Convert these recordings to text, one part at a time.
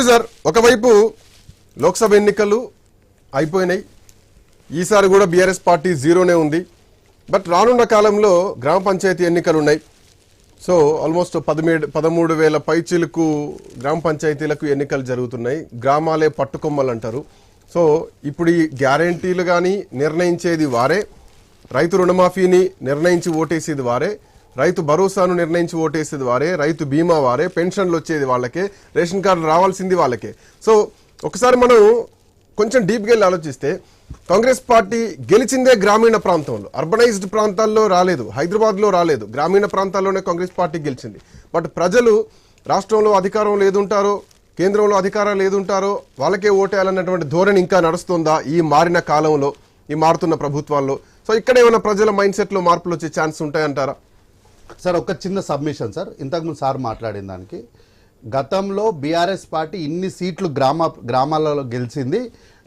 Sir, ఒకవైపు లోక్సభ ఎన్నికలు అయిపోయినాయి. ఈసారి కూడా బీఆర్ఎస్ పార్టీ జీరోనే ఉంది. బట్ రానున్న కాలంలో గ్రామ పంచాయతీ ఎన్నికలు ఉన్నాయి. సో ఆల్మోస్ట్ 13,000 పైచీలకు గ్రామ పంచాయతీలకు ఎన్నికలు జరుగుతున్నాయి. గ్రామాలే పట్టుకొమ్మలు అంటారు. సో ఇప్పుడు ఈ గ్యారంటీలు కానీ నిర్ణయించేది వారే, రైతు రుణమాఫీని నిర్ణయించి ఓటేసేది వారే, రైతు భరోసాను నిర్ణయించి ఓటేసేది వారే, రైతు బీమా వారే, పెన్షన్లు వచ్చేది వాళ్ళకే, రేషన్ కార్డులు రావాల్సింది వాళ్ళకే. సో ఒకసారి మనం కొంచెం డీప్గా వెళ్ళి ఆలోచిస్తే కాంగ్రెస్ పార్టీ గెలిచిందే గ్రామీణ ప్రాంతంలో, అర్బనైజ్డ్ ప్రాంతాల్లో రాలేదు, హైదరాబాద్లో రాలేదు, గ్రామీణ ప్రాంతాల్లోనే కాంగ్రెస్ పార్టీ గెలిచింది. బట్ ప్రజలు రాష్ట్రంలో అధికారం లేదుంటారో, కేంద్రంలో అధికారం లేదుంటారో వాళ్ళకే ఓటేయాలన్నటువంటి ధోరణి ఇంకా నడుస్తుందా ఈ మారిన కాలంలో, ఈ మారుతున్న ప్రభుత్వాల్లో? సో ఇక్కడ ఏమైనా ప్రజల మైండ్ సెట్లో మార్పులు వచ్చే ఛాన్స్ ఉంటాయంటారా? సార్ ఒక చిన్న సబ్మిషన్ సార్, ఇంతకుముందు సార్ మాట్లాడిన దానికి, గతంలో బీఆర్ఎస్ పార్టీ ఇన్ని సీట్లు గ్రామాలలో గెలిచింది,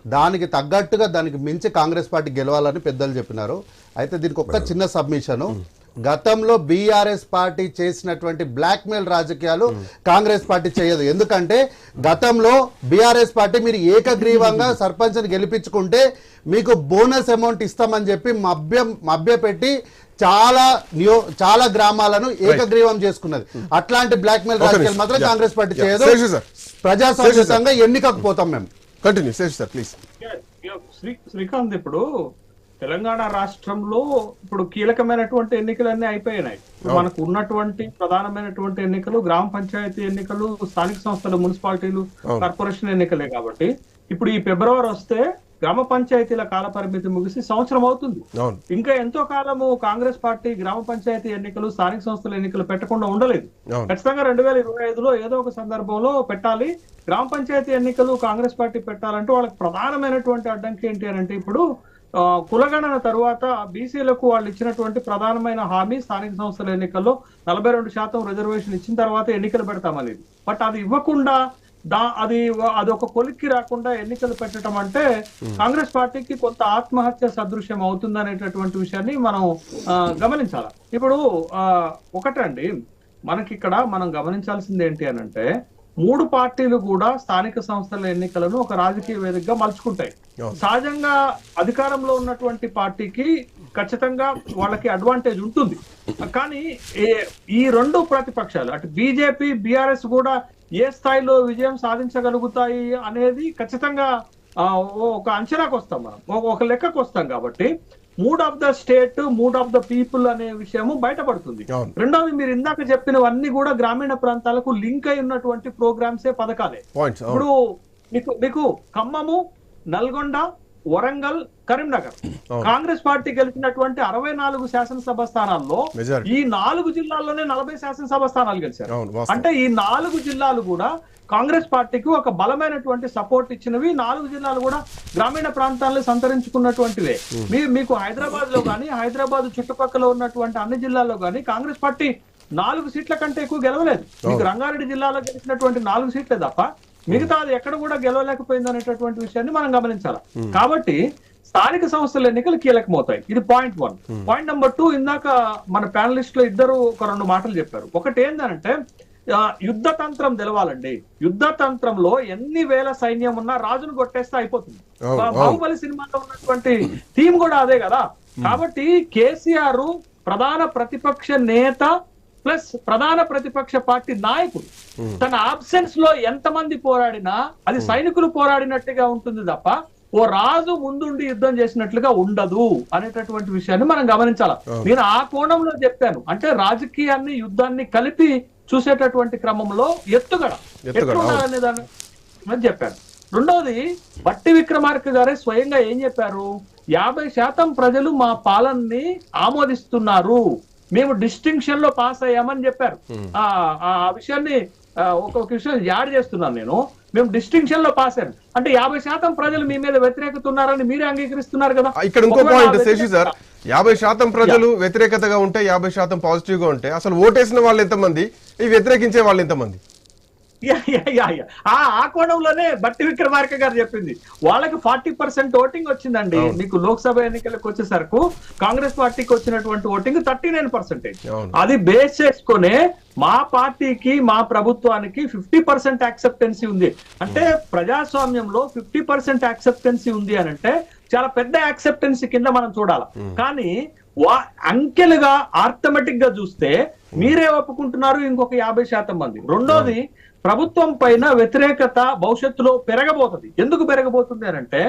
దానికి తగ్గట్టుగా దానికి మించి కాంగ్రెస్ పార్టీ గెలవాలని పెద్దలు చెప్పినారు. అయితే దీనికి ఒక చిన్న సబ్మిషను, గతంలో బీఆర్ఎస్ పార్టీ చేసినటువంటి బ్లాక్మెయిల్ రాజకీయాలు కాంగ్రెస్ పార్టీ చేయదు. ఎందుకంటే గతంలో బీఆర్ఎస్ పార్టీ మీరు ఏకగ్రీవంగా సర్పంచ్ని గెలిపించుకుంటే మీకు బోనస్ అమౌంట్ ఇస్తామని చెప్పి మభ్యపెట్టి చాలా గ్రామాలను ఏకగ్రీవం చేసుకున్నది. అట్లాంటి బ్లాక్మెయిల్ రాజకీయాలు మాత్రం కాంగ్రెస్ పార్టీ చేయదు. ప్రజాస్వామ్యంగా ఎన్నికకు పోతాం మేము. Continue sir please. శ్రీకాంత్, ఇప్పుడు తెలంగాణ రాష్ట్రంలో ఇప్పుడు కీలకమైనటువంటి ఎన్నికలన్నీ అయిపోయినాయి. మనకు ఉన్నటువంటి ప్రధానమైనటువంటి ఎన్నికలు గ్రామ పంచాయతీ ఎన్నికలు, స్థానిక సంస్థలు, మున్సిపాలిటీలు, కార్పొరేషన్ ఎన్నికలే. కాబట్టి ఇప్పుడు ఈ ఫిబ్రవరి వస్తే గ్రామ పంచాయతీల కాల పరిమితి ముగిసి సంవత్సరం అవుతుంది. ఇంకా ఎంతో కాలము కాంగ్రెస్ పార్టీ గ్రామ పంచాయతీ ఎన్నికలు, స్థానిక సంస్థల ఎన్నికలు పెట్టకుండా ఉండలేదు. ఖచ్చితంగా 2025లో ఏదో ఒక సందర్భంలో పెట్టాలి. గ్రామ పంచాయతీ ఎన్నికలు కాంగ్రెస్ పార్టీ పెట్టాలంటే వాళ్ళకి ప్రధానమైనటువంటి అడ్డంకి ఏంటి అని అంటే, ఇప్పుడు కులగణన తరువాత బీసీలకు వాళ్ళు ఇచ్చినటువంటి ప్రధానమైన హామీ స్థానిక సంస్థల ఎన్నికల్లో 42% రిజర్వేషన్ ఇచ్చిన తర్వాత ఎన్నికలు పెడతామనేది. బట్ అది ఇవ్వకుండా అది ఒక కొలిక్కి రాకుండా ఎన్నికలు పెట్టడం అంటే కాంగ్రెస్ పార్టీకి కొంత ఆత్మహత్య సదృశ్యం అవుతుంది అనేటటువంటి విషయాన్ని మనం గమనించాలి. ఇప్పుడు ఒకటండి, మనకి ఇక్కడ మనం గమనించాల్సింది ఏంటి అని అంటే, 3 పార్టీలు కూడా స్థానిక సంస్థల ఎన్నికలను ఒక రాజకీయ వేదికగా మలుచుకుంటాయి. సహజంగా అధికారంలో ఉన్నటువంటి పార్టీకి ఖచ్చితంగా వాళ్ళకి అడ్వాంటేజ్ ఉంటుంది. కానీ ఈ 2 ప్రతిపక్షాలు, అటు బీజేపీ, బీఆర్ఎస్ కూడా ఏ స్థాయిలో విజయం సాధించగలుగుతాయి అనేది ఖచ్చితంగా ఒక అంచనాకు వస్తాం, మనం ఒక లెక్కకు వస్తాం. కాబట్టి mood of the state, mood of the people అనే విషయము బయటపడుతుంది. రెండవది, మీరు ఇందాక చెప్పినవన్నీ కూడా గ్రామీణ ప్రాంతాలకు లింక్ అయి ఉన్నటువంటి ప్రోగ్రామ్సే, పథకాలే. ఇప్పుడు మీకు ఖమ్మము, నల్గొండ, వరంగల్, కరీంనగర్ కాంగ్రెస్ పార్టీ గెలిచినటువంటి 64 శాసనసభ స్థానాల్లో ఈ 4 జిల్లాల్లోనే 40 శాసనసభ స్థానాలు గెలిచారు. అంటే ఈ 4 జిల్లాలు కూడా కాంగ్రెస్ పార్టీకి ఒక బలమైనటువంటి సపోర్ట్ ఇచ్చినవి. 4 జిల్లాలు కూడా గ్రామీణ ప్రాంతాలను సంతరించుకున్నటువంటివే. మీకు హైదరాబాద్ లో కానీ, హైదరాబాద్ చుట్టుపక్కల ఉన్నటువంటి అన్ని జిల్లాల్లో కానీ కాంగ్రెస్ పార్టీ 4 సీట్ల కంటే ఎక్కువ గెలవలేదు. మీకు రంగారెడ్డి జిల్లాలో గెలిచినటువంటి 4 సీట్లే తప్ప మిగతా అది ఎక్కడ కూడా గెలవలేకపోయింది అనేటటువంటి విషయాన్ని మనం గమనించాలి. కాబట్టి స్థానిక సంస్థల ఎన్నికలు కీలకమవుతాయి. ఇది పాయింట్ 1. పాయింట్ నెంబర్ 2, ఇందాక మన ప్యానలిస్ట్ లో ఇద్దరు ఒక 2 మాటలు చెప్పారు. ఒకటి ఏంటంటే, యుద్ధ తంత్రం తెలవాలండి. యుద్ధ తంత్రంలో ఎన్ని వేల సైన్యం ఉన్నా రాజును కొట్టేస్తే అయిపోతుంది. బాహుబలి సినిమాలో ఉన్నటువంటి థీమ్ కూడా అదే కదా. కాబట్టి కేసీఆర్ ప్రధాన ప్రతిపక్ష నేత ప్లస్ ప్రధాన ప్రతిపక్ష పార్టీ నాయకుడు, తన ఆబ్సెన్స్ లో ఎంతమంది పోరాడినా అది సైనికులు పోరాడినట్టుగా ఉంటుంది తప్ప ఓ రాజు ముందుండి యుద్ధం చేసినట్లుగా ఉండదు అనేటటువంటి విషయాన్ని మనం గమనించాలి. నేను ఆ కోణంలో చెప్పాను. అంటే రాజకీయాన్ని, యుద్ధాన్ని కలిపి చూసేటటువంటి క్రమంలో ఎత్తుగడ ఉండాలనే దాన్ని చెప్పాను. రెండవది, బట్టి విక్రమార్క గారే స్వయంగా ఏం చెప్పారు? 50% ప్రజలు మా పాలనని ఆమోదిస్తున్నారు, మేము డిస్టింక్షన్ లో పాస్ అయ్యామని చెప్పారు. ఆ విషయాన్ని ఒక విషయం యాడ్ చేస్తున్నాను నేను. మేము డిస్టింక్షన్ లో పాస్ అయ్యాం అంటే 50% ప్రజలు మీ మీద వ్యతిరేకత ఉన్నారని మీరే అంగీకరిస్తున్నారు కదా. ఇక్కడ ఇంకో పాయింట్ శశి సార్, 50% ప్రజలు వ్యతిరేకతగా ఉంటే, 50% పాజిటివ్ గా ఉంటే, అసలు ఓటేసిన వాళ్ళు ఎంతమంది, ఈ వ్యతిరేకించే వాళ్ళు ఎంతమంది? ఆ కోణంలోనే బట్టి విక్రమార్క గారు చెప్పింది. వాళ్ళకి 40% ఓటింగ్ వచ్చిందండి. మీకు లోక్సభ ఎన్నికలకు వచ్చేసరికి కాంగ్రెస్ పార్టీకి వచ్చినటువంటి ఓటింగ్ 39%. అది బేస్ చేసుకునే మా పార్టీకి మా ప్రభుత్వానికి 50% యాక్సెప్టెన్సీ ఉంది. అంటే ప్రజాస్వామ్యంలో 50% యాక్సెప్టెన్సీ ఉంది అని అంటే చాలా పెద్ద యాక్సెప్టెన్సీ కింద మనం చూడాలి. కానీ అంకెలుగా ఆర్థమెటిక్ గా చూస్తే మీరే ఒప్పుకుంటున్నారు ఇంకొక 50% మంది. రెండోది, ప్రభుత్వం పైన వ్యతిరేకత భవిష్యత్తులో పెరగబోతుంది. ఎందుకు పెరగబోతుంది అని అంటే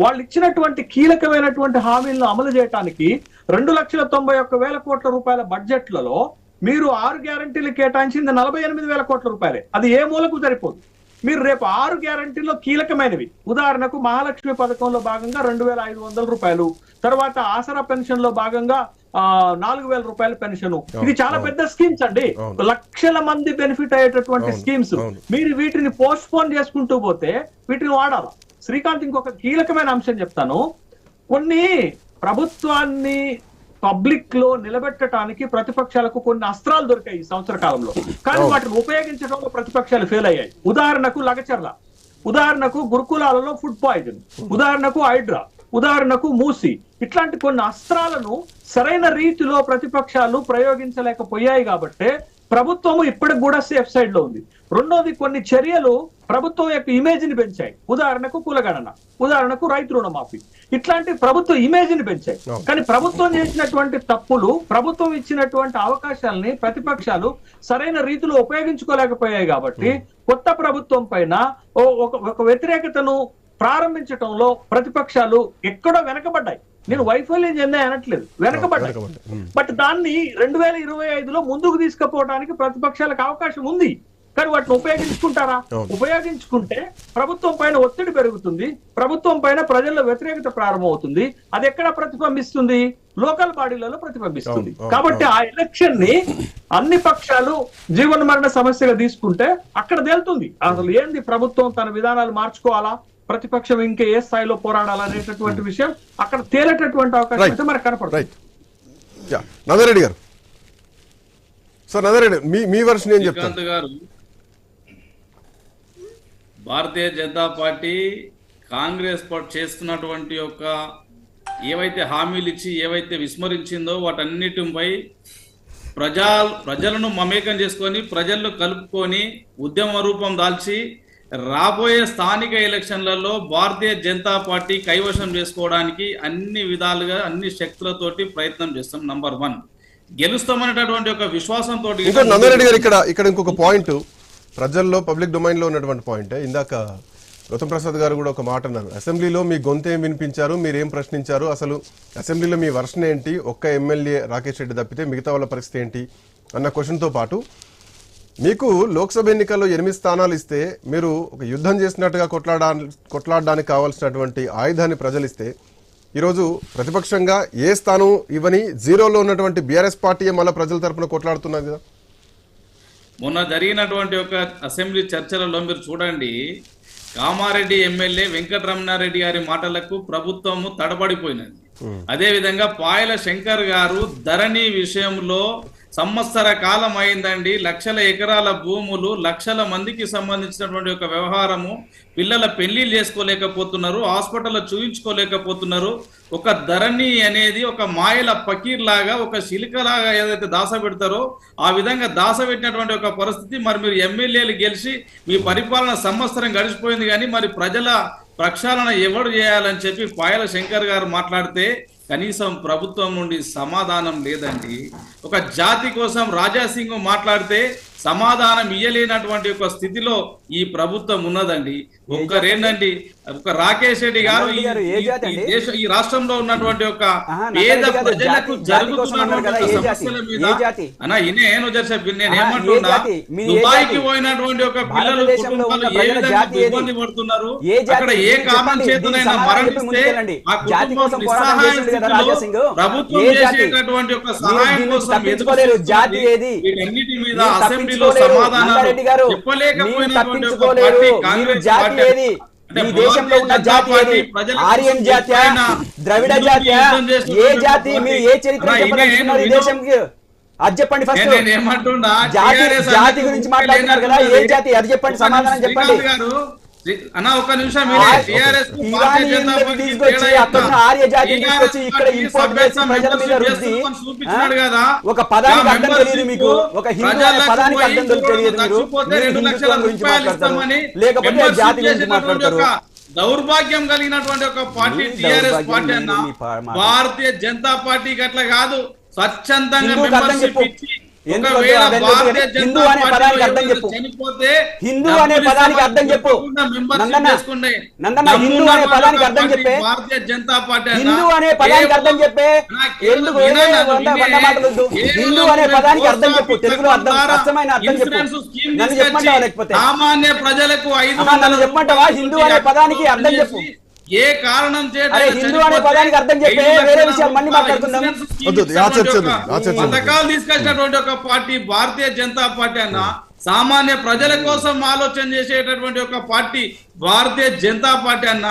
వాళ్ళు ఇచ్చినటువంటి కీలకమైనటువంటి హామీలను అమలు చేయడానికి 2,91,100 కోట్ల రూపాయల బడ్జెట్లలో మీరు 6 గ్యారంటీలు కేటాయించింది 48,000 కోట్ల రూపాయలే. అది ఏ మూలకు సరిపోదు. మీరు రేపు 6 గ్యారంటీల్లో కీలకమైనవి, ఉదాహరణకు మహాలక్ష్మి పథకంలో భాగంగా 2,500 రూపాయలు, తర్వాత ఆసరా పెన్షన్ లో భాగంగా 4,000 రూపాయల పెన్షన్. ఇది చాలా పెద్ద స్కీమ్స్ అండి, లక్షల మంది బెనిఫిట్ అయ్యేటటువంటి స్కీమ్స్. మీరు వీటిని పోస్ట్ పోన్ చేసుకుంటూ పోతే వీటిని వాడాలి. శ్రీకాంత్, ఇంకొక కీలకమైన అంశం చెప్తాను. కొన్ని ప్రభుత్వాన్ని పబ్లిక్ లో నిలబెట్టడానికి ప్రతిపక్షాలకు కొన్ని అస్త్రాలు దొరికాయి ఈ సంవత్సర కాలంలో, కానీ వాటిని ఉపయోగించడంలో ప్రతిపక్షాలు ఫెయిల్ అయ్యాయి. ఉదాహరణకు లగచర్ల, ఉదాహరణకు గురుకులాలలో ఫుడ్ పాయిజన్, ఉదాహరణకు హైడ్రా, ఉదాహరణకు మూసి. ఇట్లాంటి కొన్ని అస్త్రాలను సరైన రీతిలో ప్రతిపక్షాలు ప్రయోగించలేకపోయాయి కాబట్టి ప్రభుత్వము ఇప్పటికి కూడా సేఫ్ సైడ్ లో ఉంది. రెండోది, కొన్ని చర్యలు ప్రభుత్వం యొక్క ఇమేజ్ ని పెంచాయి. ఉదాహరణకు కులగణన, ఉదాహరణకు రైతు రుణమాఫీ. ఇట్లాంటి ప్రభుత్వ ఇమేజ్ ని పెంచాయి. కానీ ప్రభుత్వం చేసినటువంటి తప్పులు, ప్రభుత్వం ఇచ్చినటువంటి అవకాశాలని ప్రతిపక్షాలు సరైన రీతిలో ఉపయోగించుకోలేకపోయాయి కాబట్టి కొత్త ప్రభుత్వం పైన ఒక వ్యతిరేకతను ప్రారంభించడంలో ప్రతిపక్షాలు ఎక్కడో వెనకబడ్డాయి. నేను వైఫల్యం చెందాయి అనట్లేదు, వెనకబడ్డాయి. బట్ దాన్ని 2025లో ముందుకు తీసుకుపోవడానికి ప్రతిపక్షాలకు అవకాశం ఉంది. కానీ వాటిని ఉపయోగించుకుంటారా? ఉపయోగించుకుంటే ప్రభుత్వం పైన ఒత్తిడి పెరుగుతుంది, ప్రభుత్వం పైన ప్రజల్లో వ్యతిరేకత ప్రారంభమవుతుంది. అది ఎక్కడ ప్రతిబింబిస్తుంది? లోకల్ బాడీలలో ప్రతిబింబిస్తుంది. కాబట్టి ఆ ఎలక్షన్ ని అన్ని పక్షాలు జీవన మరణ సమస్యగా తీసుకుంటే అక్కడ తేలుతుంది అసలు ఏంది ప్రభుత్వం తన విధానాలు మార్చుకోవాలా, ప్రతిపక్షం ఇంకా ఏ స్థాయిలో పోరాడాలనేటటువంటి విషయం అక్కడ తేలేటటువంటి అవకాశం అయితే మనకు కనపడుతుంది. నదరెడ్డి గారు, సార్ నదరెడ్డి మీ వర్షన్ ఏం చెప్తారు? గారు, భారతీయ జనతా పార్టీ కాంగ్రెస్ చేస్తున్నటువంటి యొక్క ఏవైతే హామీలు ఇచ్చి ఏవైతే విస్మరించిందో వాటన్నిటిపై ప్రజలను మమేకం చేసుకొని ప్రజల్లో కలుపుకొని ఉద్యమ రూపం దాల్చి రాబోయే స్థానిక ఎలక్షన్లలో భారతీయ జనతా పార్టీ కైవశం చేసుకోవడానికి అన్ని విధాలుగా అన్ని శక్తులతోటి ప్రయత్నం చేస్తాం. నంబర్ 1 గెలుస్తామనేటటువంటి ఒక విశ్వాసంతో. నందరెడ్డి గారు, ఇక్కడ ఇంకొక పాయింట్ ప్రజల్లో పబ్లిక్ డొమైన్ లో ఉన్నటువంటి పాయింట్. ఇందాక గౌతమ్ ప్రసాద్ గారు కూడా ఒక మాట అన్నారు, అసెంబ్లీలో మీ గొంతేం వినిపించారు, మీరేం ప్రశ్నించారు, అసలు అసెంబ్లీలో మీ వర్షన్ ఏంటి, ఒక్క ఎమ్మెల్యే రాకేష్ రెడ్డి తప్పితే మిగతా వాళ్ళ పరిస్థితి ఏంటి అన్న క్వశ్చన్తో పాటు మీకు లోక్సభ ఎన్నికల్లో 8 స్థానాలు ఇస్తే మీరు ఒక యుద్ధం చేసినట్టుగా కొట్లాడడానికి కావాల్సినటువంటి ఆయుధాన్ని ప్రజలు ఇస్తే ఈరోజు ప్రతిపక్షంగా ఏ స్థానం ఇవ్వని జీరోలో ఉన్నటువంటి బీఆర్ఎస్ పార్టీ మళ్ళీ ప్రజల తరఫున కొట్లాడుతున్నారు కదా. మొన్న జరిగినటువంటి ఒక అసెంబ్లీ చర్చలలో మీరు చూడండి, కామారెడ్డి ఎమ్మెల్యే వెంకటరమణారెడ్డి గారి మాటలకు ప్రభుత్వము తడబడిపోయినది. అదే విధంగా పాయల శంకర్ గారు ధరణి విషయంలో సంవత్సర కాలం అయిందండి, లక్షల ఎకరాల భూములు, లక్షల మందికి సంబంధించినటువంటి ఒక వ్యవహారము, పిల్లల పెళ్లిళ్ళు చేసుకోలేకపోతున్నారు, హాస్పిటల్లో చూయించుకోలేకపోతున్నారు. ఒక ధరణి అనేది ఒక మాయల పకీర్ లాగా, ఒక శిలికలాగా ఏదైతే దాస పెడతారో ఆ విధంగా దాస పెట్టినటువంటి ఒక పరిస్థితి. మరి మీరు ఎమ్మెల్యేలు గెలిచి మీ పరిపాలన సంవత్సరం గడిచిపోయింది, కానీ మరి ప్రజల ప్రక్షాళన ఎవరు చేయాలని చెప్పి పాయల శంకర్ గారు మాట్లాడితే కనీసం ప్రభుత్వం నుండి సమాధానం లేదండి. ఒక జాతి కోసం రాజాసింగ్ మాట్లాడితే సమాధానం ఇయ్యలేనటువంటి ఒక స్థితిలో ఈ ప్రభుత్వం ఉన్నదండి. ఒక్కరేంటండి, ఒక రాకేష్ రెడ్డి గారు ఈ రాష్ట్రంలో ఉన్నటువంటి ఒక పేద ప్రజలకు జరుగుతున్నటువంటి సమస్యల మీద నేనేమంటున్నా, దుబాయ్కి పోయినటువంటి ఒక పిల్లలు కుటుంబాలు ఏ విధంగా ఇబ్బంది పడుతున్నారు, అక్కడ ఏ కారణం చేతనైనా మరణిస్తే ఆ కుటుంబం నిస్సహాయం స్థితిలో ప్రభుత్వం చేసేటటువంటి ఒక సహాయం కోసం వీటన్నిటి మీద అసెంబ్లీలో సమాధానాలు చెప్పలేకపోయినటువంటి ఒక పార్టీ కాంగ్రెస్ పార్టీ. ఈ దేశంలో ఉన్న జాతి ఏది? ఆర్యన్ జాతి, ద్రవిడ జాతి, ఏ జాతి? మీరు ఏ చరిత్ర చెప్పదలుచుకున్నారు ఈ దేశంకి? అది చెప్పండి ఫస్ట్. నేను ఏమంటున్నా, జాతి TRS జాతి గురించి మాట్లాడుతున్నారు కదా, ఏ జాతి అది చెప్పండి, సమాధానం చెప్పండి. అన్న ఒక్క నిమిషం, ఇరానీ తీసుకొచ్చి అక్కడ ఆర్య జాతిని తీసుకొచ్చి ఇక్కడ ఇంపోర్ట్ చేసి ప్రజల మీద రుద్ది ఒక పదానికి అర్థం తెలియదు మీకు, ఒక హిందూ అనే పదానికి అర్థం తెలియదు మీరు. హిందుత్వం గురించి మాట్లాడతారు, లేకపోతే జాతి గురించి మాట్లాడతారు. దౌర్భాగ్యం కలిగినటువంటి ఒక పార్టీ టిఆర్ఎస్ పార్టీ అన్న. భారతీయ జనతా పార్టీకి అట్లా కాదు, స్వచ్ఛందంగా మెంబర్షిప్ ఇచ్చి ఒకవేళ భారతీయ హిందూ జనతా అనే పదానికి అర్థం చెప్పు, చనిపోతే హిందూ అనే పదానికి అర్థం చెప్పు నందన్న, హిందూ అనే పదానికి అర్థం చెప్పే, భారతీయ జనతా పార్టీ హిందూ అనే పదానికి అర్థం చెప్పే. ఎందుకు మాటలు? హిందూ అనే పదానికి అర్థం చెప్పు, తెలుగులో అర్థం అర్థమైన అర్థం చెప్పు. నన్ను చెప్పమంటావా? లేకపోతే సామాన్య ప్రజలకు నన్ను చెప్పమంటావా? హిందూ అనే పదానికి అర్థం చెప్పు. ఏ కారణం హిందూ అనే పదానికి అర్థం చెప్పే, వేరే విషయాలు మళ్ళీ మాట్లాడుకుందాం. పథకాలు తీసుకొచ్చినటువంటి ఒక పార్టీ భారతీయ జనతా పార్టీ అన్న. సామాన్య ప్రజల కోసం ఆలోచన చేసేటటువంటి ఒక పార్టీ భారతీయ జనతా పార్టీ అన్న.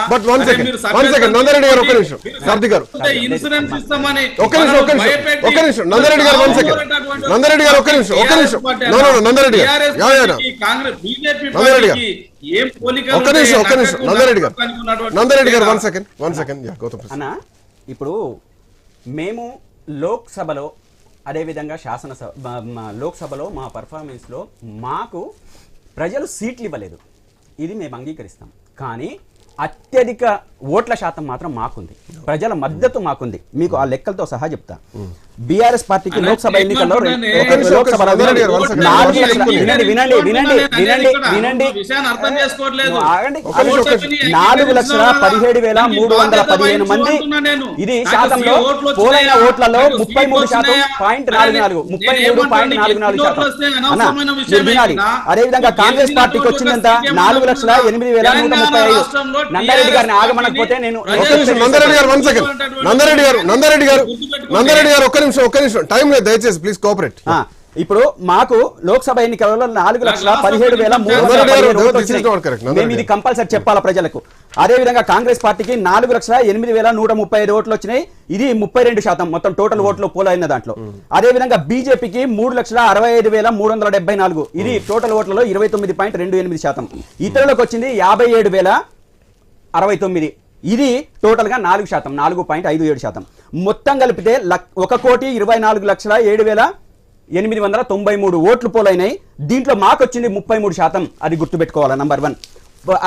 ఇన్సూరెన్స్ ఇస్తామని కాంగ్రెస్ బీజేపీ పార్టీకి ఏం పోలికలు అన్న? ఇప్పుడు మేము లోక్సభలో అదేవిధంగా శాసనసభ లోక్సభలో మా పర్ఫార్మెన్స్లో మాకు ప్రజలు సీట్లు ఇవ్వలేదు, ఇది మేము అంగీకరిస్తాం. కానీ అత్యధిక ఓట్ల శాతం మాత్రం మాకుంది, ప్రజల మద్దతు మాకుంది. మీకు ఆ లెక్కలతో సహా చెప్తా. బీఆర్ఎస్ పార్టీకి లోక్సభ ఎన్నికల్లో 4,17,315 మంది. ఇది శాతంలో పోలైన ఓట్లలో 33.44%. అదేవిధంగా కాంగ్రెస్ పార్టీకి వచ్చిందంత 4,08,135. నందారెడ్డి గారిని ఆగమనకపోతే నేను దయచేసి ప్లీజ్ కోఆపరేట్. ఇప్పుడు మాకు లోక్సభ ఎన్నికలలో 4,17,315 మేము ఇది కంపల్సరీ చెప్పాలా ప్రజలకు. అదే విధంగా కాంగ్రెస్ పార్టీకి 4,08,135 ఓట్లు వచ్చినాయి, ఇది 32%, మొత్తం టోటల్ ఓట్లు పోలైన దాంట్లో. అదే విధంగా బీజేపీకి 3,65,374, ఇది టోటల్ ఓట్లలో 29.28%. ఇతరులకు వచ్చింది 57,069, ఇది టోటల్ గా 4%, 4.57%. మొత్తం కలిపితే 1,24,07,893 ఓట్లు పోలైనాయి. దీంట్లో మాకు వచ్చింది 33%, అది గుర్తుపెట్టుకోవాలా, నంబర్ 1.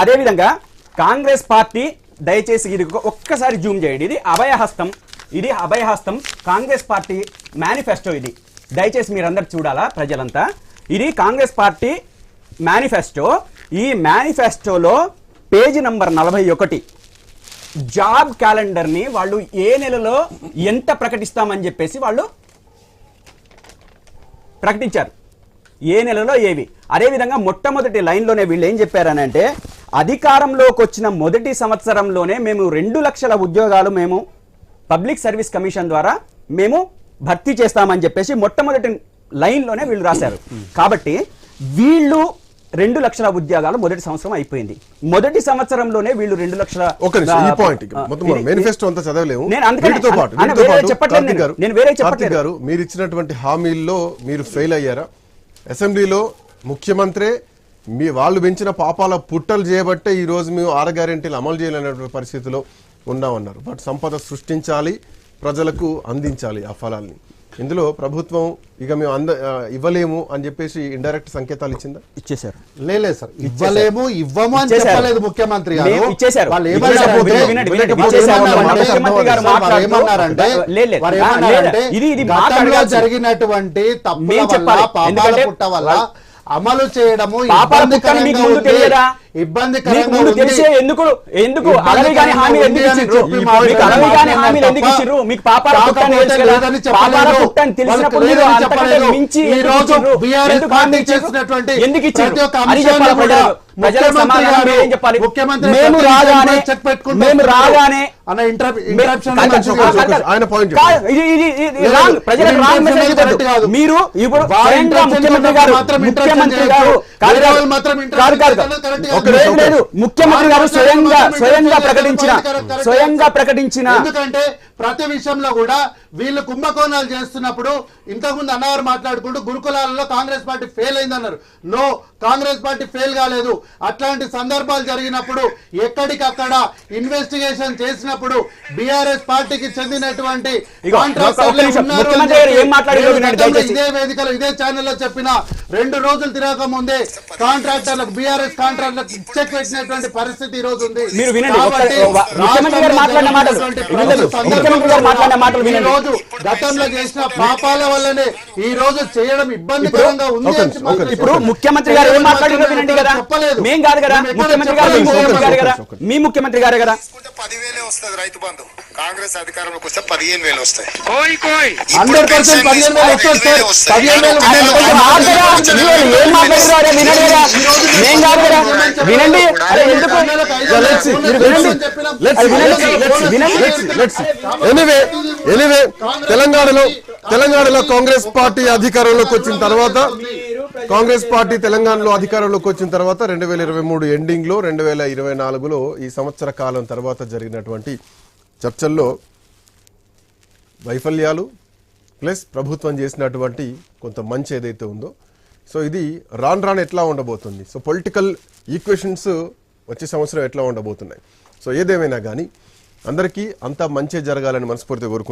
అదేవిధంగా కాంగ్రెస్ పార్టీ, దయచేసి ఇది ఒక్కసారి జూమ్ చేయండి, ఇది అభయహస్తం, ఇది అభయహస్తం కాంగ్రెస్ పార్టీ మేనిఫెస్టో. ఇది దయచేసి మీరందరూ చూడాలా ప్రజలంతా. ఇది కాంగ్రెస్ పార్టీ మేనిఫెస్టో. ఈ మేనిఫెస్టోలో పేజీ నంబర్ 41 జాబ్ క్యాలెండర్ ని వాళ్ళు ఏ నెలలో ఎంత ప్రకటిస్తామని చెప్పేసి వాళ్ళు ప్రకటించారు, ఏ నెలలో ఏవి. అదేవిధంగా మొట్టమొదటి లైన్లోనే వీళ్ళు ఏం చెప్పారనంటే, అధికారంలోకి వచ్చిన మొదటి సంవత్సరంలోనే మేము 2 లక్షల ఉద్యోగాలు మేము పబ్లిక్ సర్వీస్ కమిషన్ ద్వారా మేము భర్తీ చేస్తామని చెప్పేసి మొట్టమొదటి లైన్లోనే వీళ్ళు రాశారు. కాబట్టి వీళ్ళు 2 లక్షల ఉద్యోగాలు మొదటి సంవత్సరం అయిపోయింది. మొదటి సంవత్సరంలోనే వీళ్ళు 2 లక్షల. మీరు ఇచ్చినటువంటి హామీల్లో మీరు ఫెయిల్ అయ్యారా? అసెంబ్లీలో ముఖ్యమంత్రి వాళ్ళు పెంచిన పాపాల పుట్టలు చేయబట్టే ఈ రోజు మేము 6 గ్యారెంటీలు అమలు చేయలేనటువంటి పరిస్థితిలో ఉన్నామన్నారు. బట్ సంపద సృష్టించాలి, ప్రజలకు అందించాలి ఆ ఫలాల్ని. ఇందులో ప్రభుత్వం ఇక మేము ఇవ్వలేము అని చెప్పేసి ఇండైరెక్ట్ సంకేతాలు ఇచ్చిందా? ఇచ్చేశారు. లేదు సార్, ఇవ్వలేము ఇవ్వము అని చెప్పలేదు ముఖ్యమంత్రి గారు. వాళ్ళు ఏమన్నారంటే జరిగినటువంటి తప్పుల వల్ల, పాపాల పుట్ట వల్ల అమలు చేయడము ఎందుకు అలవిగాని హామీ ఎందుకు ఇచ్చిండ్రు? మీకు అలవిగాని హామీలు ఎందుకు ఇచ్చిండ్రు? మీకు పాపాల పుట్టని తెలిసినప్పుడు మీరు అంతకంటే మించి ఎందుకు ఇచ్చిండ్రు అని చెప్పాలి ప్రజలు. ప్రజలకు సమాధానం ఏం చెప్పాలి? మేము రాగానే మీరు ఇప్పుడు ముఖ్యమంత్రి గారు లేదు ముఖ్యమంత్రి గారు స్వయంగా ప్రకటించిన ఎందుకంటే ప్రతి విషయంలో కూడా వీళ్ళు కుంభకోణాలు చేస్తున్నప్పుడు ఇంతకుముందు అన్నవారు మాట్లాడుకుంటూ గురుకులాలలో కాంగ్రెస్ పార్టీ ఫెయిల్ అయిందన్నారు. నో, కాంగ్రెస్ పార్టీ ఫెయిల్ కాలేదు. అట్లాంటి సందర్భాలు జరిగినప్పుడు ఎక్కడికక్కడ ఇన్వెస్టిగేషన్ చేసినప్పుడు బీఆర్ఎస్ పార్టీకి చెందినటువంటి ఇదే వేదికలో ఇదే ఛానల్లో చెప్పిన 2 రోజులు తిరగక ముందే కాంట్రాక్టర్లకు బీఆర్ఎస్ కాంట్రాక్టర్లకు చెక్ పెట్టినటువంటి పరిస్థితి ఈ రోజు ఉంది. మీరు వినండి, ముఖ్యమంత్రి గారు మాట్లాడిన మాటలు ఈ రోజు గతంలో చేసిన పాపాల వల్లనే ఈ రోజు చేయడం ఇబ్బందికరంగా ఉంది. ఇప్పుడు ముఖ్యమంత్రి గారు ఏం మాట్లాడినా వినండి కదా, మేం కాదు కదా ముఖ్యమంత్రి గారు, మీ ముఖ్యమంత్రి గారే కదా. 10,000 వస్తుంది రైతు బంధు, కాంగ్రెస్ అధికారంలోకి వస్తే 15,000 వస్తాయి. 100% 15,000 వస్తాయి. 15,000 ఏం మాట్లాడుతున్నారో వినండి కదా, మేం కాదు కదా, వినండి. అరే ఎందుకు ఎనీవే తెలంగాణలో కాంగ్రెస్ పార్టీ అధికారంలోకి వచ్చిన తర్వాత తెలంగాణలో అధికారంలోకి వచ్చిన తర్వాత 2023 ఎండింగ్ లో 2024లో ఈ సంవత్సర కాలం తర్వాత జరిగినటువంటి చర్చల్లో వైఫల్యాలు ప్లస్ ప్రభుత్వం చేసినటువంటి కొంత మంచి ఏదైతే ఉందో, సో ఇది రాను ఎట్లా ఉండబోతుంది, సో పొలిటికల్ ఈక్వేషన్స్ వచ్చే సంవత్సరం ఎట్లా ఉండబోతున్నాయి. సో ఏదేమైనా కానీ అందరికీ అంతా మంచి జరగాలని మనస్ఫూర్తిగా కోరుకుంటున్నాను.